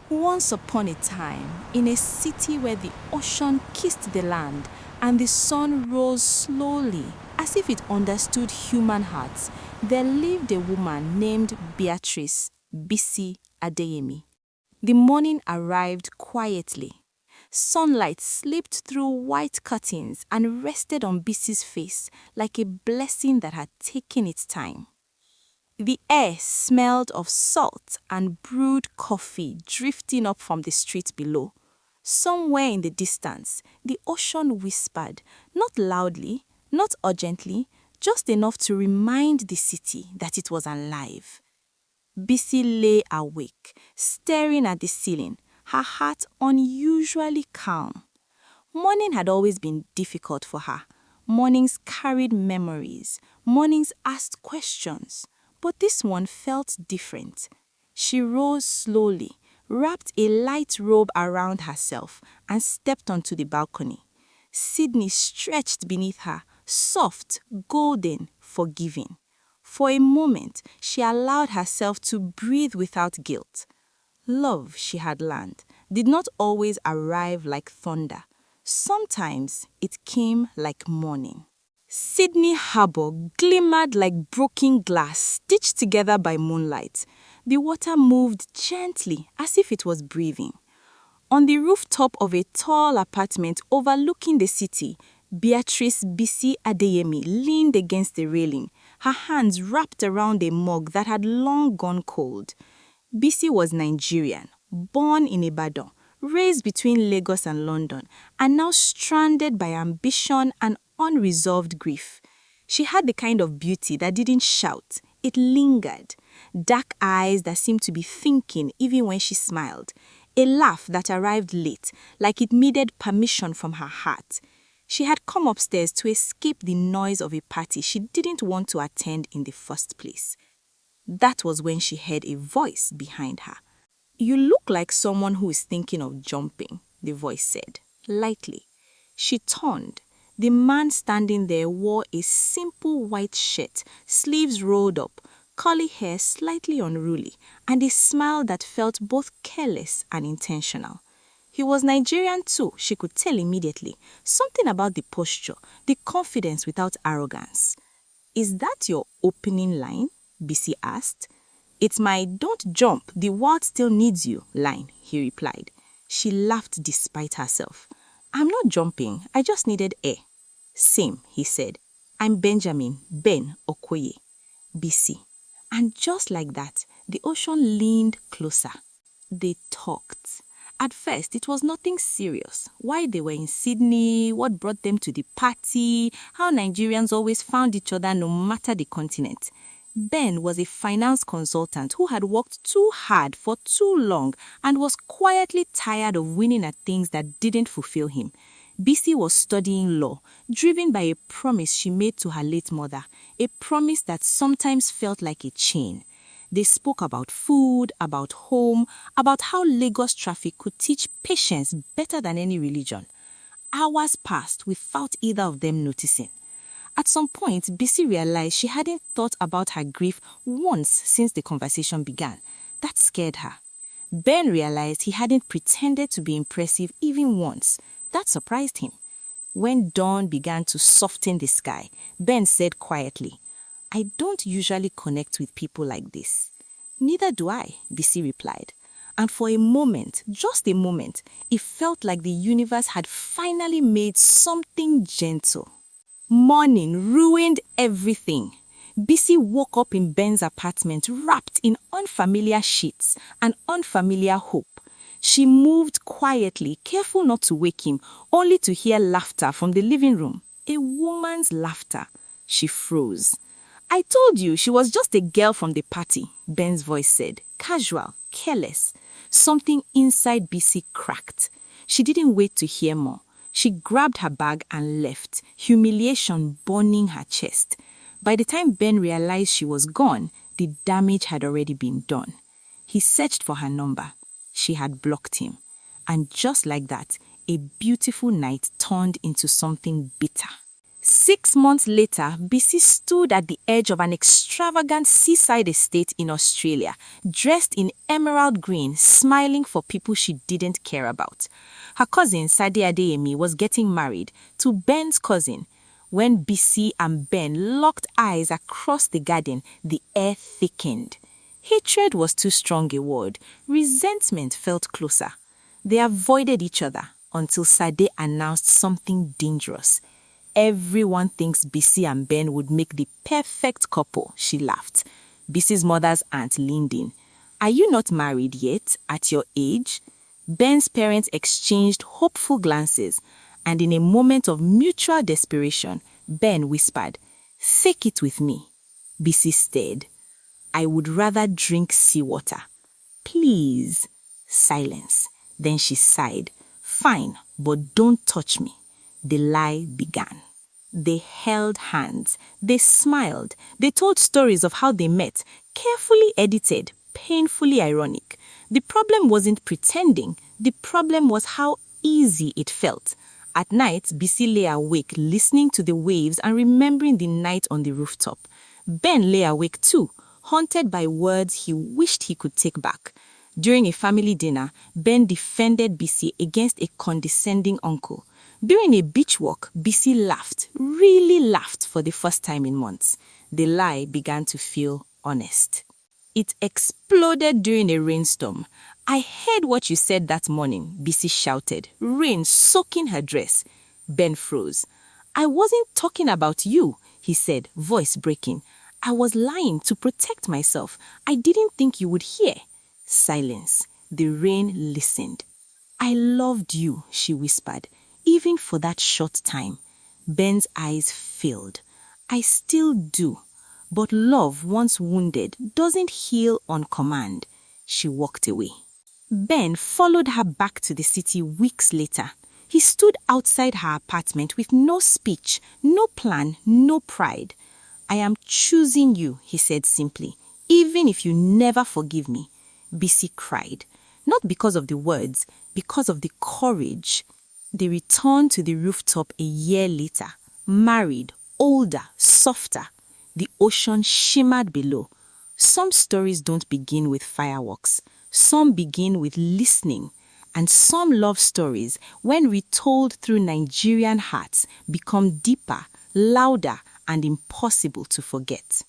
Once upon a time, in a city where the ocean kissed the land and the sun rose slowly, as if it understood human hearts, there lived a woman named Beatrice Bisi Adeyemi. The morning arrived quietly. Sunlight slipped through white curtains and rested on Bisi's face like a blessing that had taken its time. The air smelled of salt and brewed coffee drifting up from the street below. Somewhere in the distance, the ocean whispered, not loudly, not urgently, just enough to remind the city that it was alive. Bisi lay awake, staring at the ceiling, her heart unusually calm. Morning had always been difficult for her. Mornings carried memories. Mornings asked questions. But this one felt different. She rose slowly, wrapped a light robe around herself, and stepped onto the balcony. Sydney stretched beneath her, soft, golden, forgiving. For a moment, she allowed herself to breathe without guilt. Love, she had learned, did not always arrive like thunder. Sometimes it came like morning. Sydney Harbour glimmered like broken glass stitched together by moonlight. The water moved gently as if it was breathing. On the rooftop of a tall apartment overlooking the city, Beatrice Bisi Adeyemi leaned against the railing, her hands wrapped around a mug that had long gone cold. Bisi was Nigerian, born in Ibadan, raised between Lagos and London, and now stranded by ambition and unresolved grief. She had the kind of beauty that didn't shout, it lingered. Dark eyes that seemed to be thinking even when she smiled. A laugh that arrived late, like it needed permission from her heart. She had come upstairs to escape the noise of a party she didn't want to attend in the first place. That was when she heard a voice behind her. "You look like someone who is thinking of jumping," the voice said, lightly. She turned. The man standing there wore a simple white shirt, sleeves rolled up, curly hair slightly unruly, and a smile that felt both careless and intentional. He was Nigerian too, she could tell immediately. Something about the posture, the confidence without arrogance. "Is that your opening line?" Bisi asked. "It's my 'don't jump, the world still needs you' line," he replied. She laughed despite herself. "I'm not jumping, I just needed air." "Same," he said. "I'm Benjamin Ben Okoye." Bisi. And just like that, the ocean leaned closer. They talked. At first, it was nothing serious. Why they were in Sydney, what brought them to the party, how Nigerians always found each other no matter the continent. Ben was a finance consultant who had worked too hard for too long and was quietly tired of winning at things that didn't fulfill him. Bisi was studying law, driven by a promise she made to her late mother, a promise that sometimes felt like a chain. They spoke about food, about home, about how Lagos traffic could teach patience better than any religion. Hours passed without either of them noticing. At some point, Bisi realized she hadn't thought about her grief once since the conversation began. That scared her. Ben realized he hadn't pretended to be impressive even once. That surprised him. When dawn began to soften the sky, Ben said quietly, "I don't usually connect with people like this." "Neither do I," Bisi replied. And for a moment, just a moment, it felt like the universe had finally made something gentle. Morning ruined everything. Bisi woke up in Ben's apartment wrapped in unfamiliar sheets and unfamiliar hope. She moved quietly, careful not to wake him, only to hear laughter from the living room. A woman's laughter. She froze. "I told you she was just a girl from the party," Ben's voice said, casual, careless. Something inside Bisi cracked. She didn't wait to hear more. She grabbed her bag and left, humiliation burning her chest. By the time Ben realized she was gone, the damage had already been done. He searched for her number. She had blocked him. And just like that, a beautiful night turned into something bitter. 6 months later, Bisi stood at the edge of an extravagant seaside estate in Australia, dressed in emerald green, smiling for people she didn't care about. Her cousin, Sade Adeyemi, was getting married to Ben's cousin. When Bisi and Ben locked eyes across the garden, the air thickened. Hatred was too strong a word. Resentment felt closer. They avoided each other until Sade announced something dangerous. Everyone thinks Bisi and Ben would make the perfect couple, she laughed. Bisi's mother's aunt leaned in. Are you not married yet, at your age? Ben's parents exchanged hopeful glances, and in a moment of mutual desperation, Ben whispered, "Fake it with me." Bisi stared. "I would rather drink seawater." "Please." Silence. Then she sighed. "Fine, but don't touch me." The lie began. They held hands. They smiled. They told stories of how they met, carefully edited, painfully ironic. The problem wasn't pretending. The problem was how easy it felt. At night, Bisi lay awake listening to the waves and remembering the night on the rooftop. Ben lay awake too, haunted by words he wished he could take back. During a family dinner, Ben defended Bisi against a condescending uncle. During a beach walk, Bisi laughed, really laughed for the first time in months. The lie began to feel honest. It exploded during a rainstorm. "I heard what you said that morning," Bisi shouted, rain soaking her dress. Ben froze. "I wasn't talking about you," he said, voice breaking. "I was lying to protect myself. I didn't think you would hear." Silence. The rain listened. "I loved you," she whispered, "even for that short time." Ben's eyes filled. "I still do. But love, once wounded, doesn't heal on command." She walked away. Ben followed her back to the city weeks later. He stood outside her apartment with no speech, no plan, no pride. "I am choosing you," he said simply, "even if you never forgive me." Bisi cried, not because of the words, because of the courage. They returned to the rooftop a year later, married, older, softer. The ocean shimmered below. Some stories don't begin with fireworks. Some begin with listening. And some love stories, when retold through Nigerian hearts, become deeper, louder, and impossible to forget.